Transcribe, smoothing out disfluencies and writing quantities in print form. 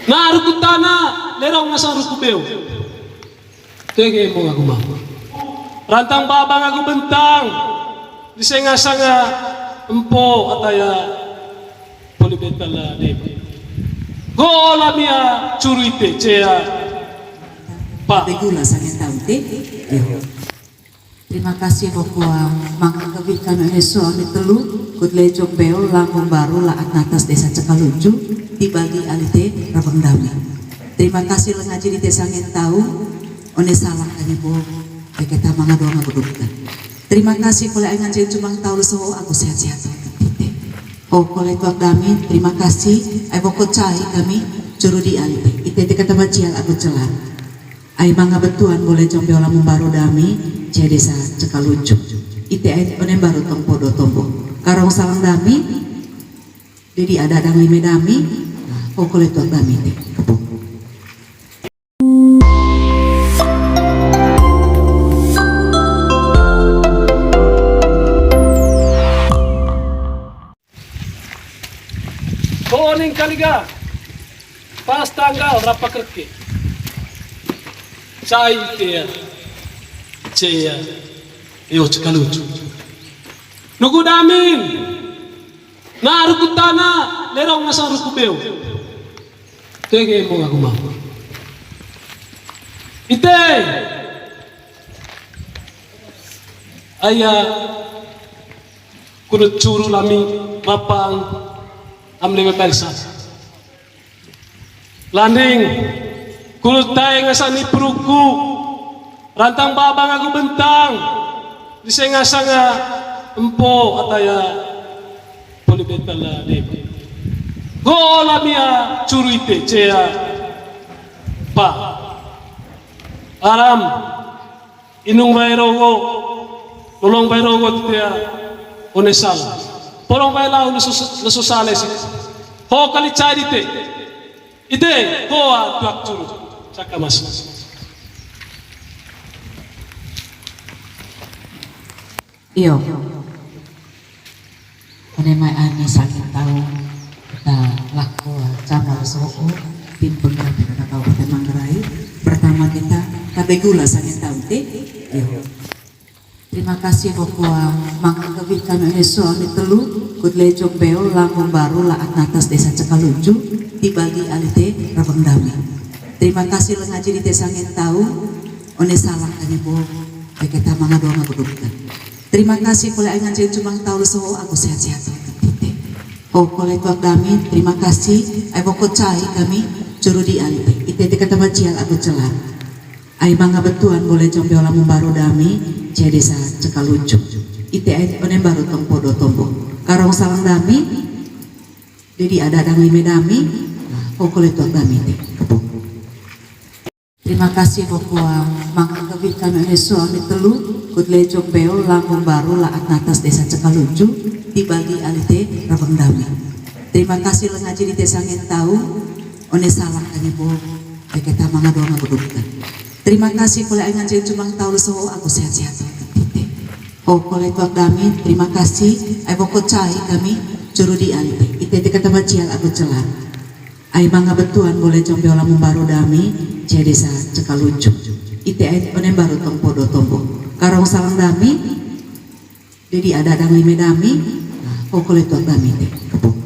Na rukutana lerong nasa rukubeo. Tege mo nga gumama. Rantang babang aku bentang. Di senga-senga empo ataya polibetala deba. Gola mia curuite cea pa. Begula sangat tahu teh. Terima kasih bahwa mangkabitkan Yesus di telu kudle jombeo lambung baru laat natas desa Cekalunju dibagi alite rabang dami. Terima kasih lengaji di desa ngin tahu one salah kami bo kita mangga doa ngabudukan. Terima kasih kole aing ngaji cumang tahu so aku sehat-sehat. Oh kole tuak dami terima kasih ai bokot cai kami juru di alite ite kata bajial aku celah. Ai mangga betuan boleh jombeo lambung baru dami jadi desa Cekalunju ite onem baru tompodo tombo karong salang dami jadi ada dami medami pokoknya tuan dami teh kepung Koning kaliga pas tanggal rapa kerke cai kea cea yo Cekalunju nugu damin na rukutana lerong nasa rukubeo tege mo nga gumama ite aya kunut curu lami mapang amleme pelsa landing kunut tayo nga sa ni peruku rantang babang aku bentang di senga-senga empo ataya polibetala deba. Gola mia curuite cea pa. Aram inung bayrogo lolong bayrogo tia onesal. Porong baylau lesusale sih. Ho kali cari te. Ite hoa tuak curu cakamas. iyo ane mai ani sakit tahu kita laku camal soo tim penggerak kita Kabupaten Manggarai pertama kita kabegula sakit tahu teh iyo terima kasih bahwa mangkabitkan Yesus di telu kudle jombeo lambung baru laat natas desa Cekalunju dibagi alite rabang dami. Terima kasih lengaji di desa ngin tahu one salah kami bo kita mangga doa ngabudukan. Terima kasih kole aing ngaji cumang tahu so aku sehat-sehat. Oh kole tuak dami terima kasih ai bokot cai kami juru di alite ite kata bajial aku celah. Ai mangga betuan boleh jombeo lamun baru dami jadi desa Cekalunju ite onem baru tompodo tombo karong salang dami jadi ada dami medami pokoknya tuak dami teh kepung. Terima kasih bahwa mangkabitkan Yesus di telu kudle jombeo lambung baru laat natas desa Cekalunju dibagi alite rabang dami. Terima kasih lengaji di desa ngin tahu one salah kami bo kita mangga doa ngabudukan. Terima kasih kole aing ngaji cumang tahu so aku sehat-sehat. Oh kole tuak dami terima kasih ai bokot cai kami juru di alite ite kata bajial aku celah. Ai mangga betuan boleh jombeo lamun baru dami jadi desa Cekalunju ite onem baru tompodo tombo karong salang dami jadi ada dami medami pokoknya tuak dami teh kepung.